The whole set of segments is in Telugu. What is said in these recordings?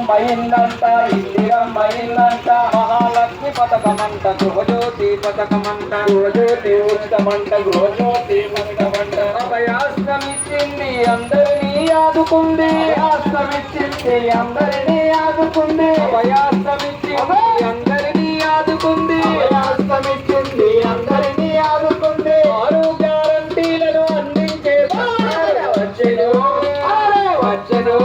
ఇందిరమ్మ ఇల్లంట మహాలక్ష్మి పథకమంట గృహజ్యోతి పథకమంట గృహజ్యోతి ఉచితమంట గృహజ్యోతి ఉచితమంట అభయాస్తమిచ్చింది అందరినీ ఆదుకుంది అస్తమిచ్చింది అందరినీ ఆదుకుంది అభయాస్తమిచ్చింది అందరినీ ఆదుకుంది అస్తమిచ్చింది అందరినీ ఆదుకుంది ఆరు గ్యారంటీలను అందించే వచ్చెను వచ్చెను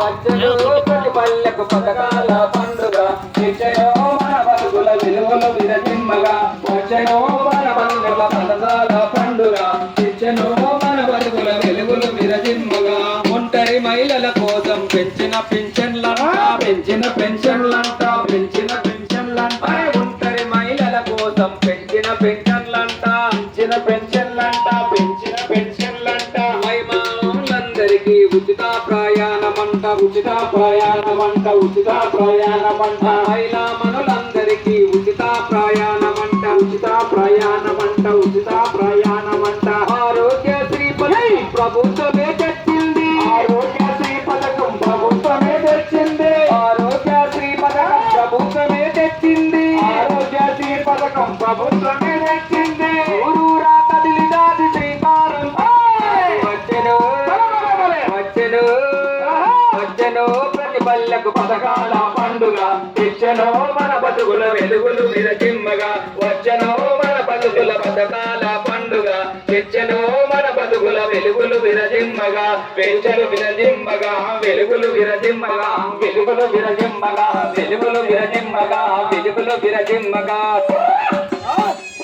వచ్చెను ప్రతి పల్లెకు పథకాల పండుగ తెచ్చెను మన బతుకుల విలువలు విరజిమ్మగా వచ్చెను మన పల్లెల పథకాల పండుగ తెచ్చెను మన బతుకుల వెలుగులు విరజిమ్మగా ఒంటరి మహిళల కోసం పెంచిన పెన్షన్లంట పెంచిన పెన్షన్లంట పెంచిన పెన్షన్లంట ఒంటరి మహిళల కోసం పెంచిన పెన్షన్లంట పెంచిన పెన్షన్లంట పెంచిన పెన్షన్లంట మహిళలందరికీ ఉచిత ప్రయాణమంట ఉచిత ప్రయాణమంట ఉచిత ప్రయాణమంట మహిళా మనులందరికీ ఉచిత ప్రయాణమంట ఉచిత ప్రయాణమంట ఉచిత ప్రయాణమంట ఆరోగ్యశ్రీ పథకం ప్రభుత్వమే తెచ్చింది ఆరోగ్యశ్రీ పథకం ప్రభుత్వమే తెచ్చింది ఆరోగ్యశ్రీ పథకం ప్రభుత్వమే తెచ్చింది ఆరోగ్యశ్రీ పథకం ప్రభుత్వమే తెచ్చింది ఊరూరా కదిలి దాటి శ్రీకారం వచ్చెను వచ్చెను వచ్చెను ప్రతి పల్లెకు పథకాల పండుగ తెచ్చెను మన బతుకుల వెలుగులు విరజిమ్మగా వచ్చెను మన బతుకుల పథకాల పండుగ తెచ్చెను మన బతుకుల వెలుగులు విరజిమ్మగా వెలుగులు విరజిమ్మగా వెలుగులు విరజిమ్మగా వెలుగులు విరజిమ్మగా వెలుగులు విరజిమ్మగా వెలుగులు విరజిమ్మగా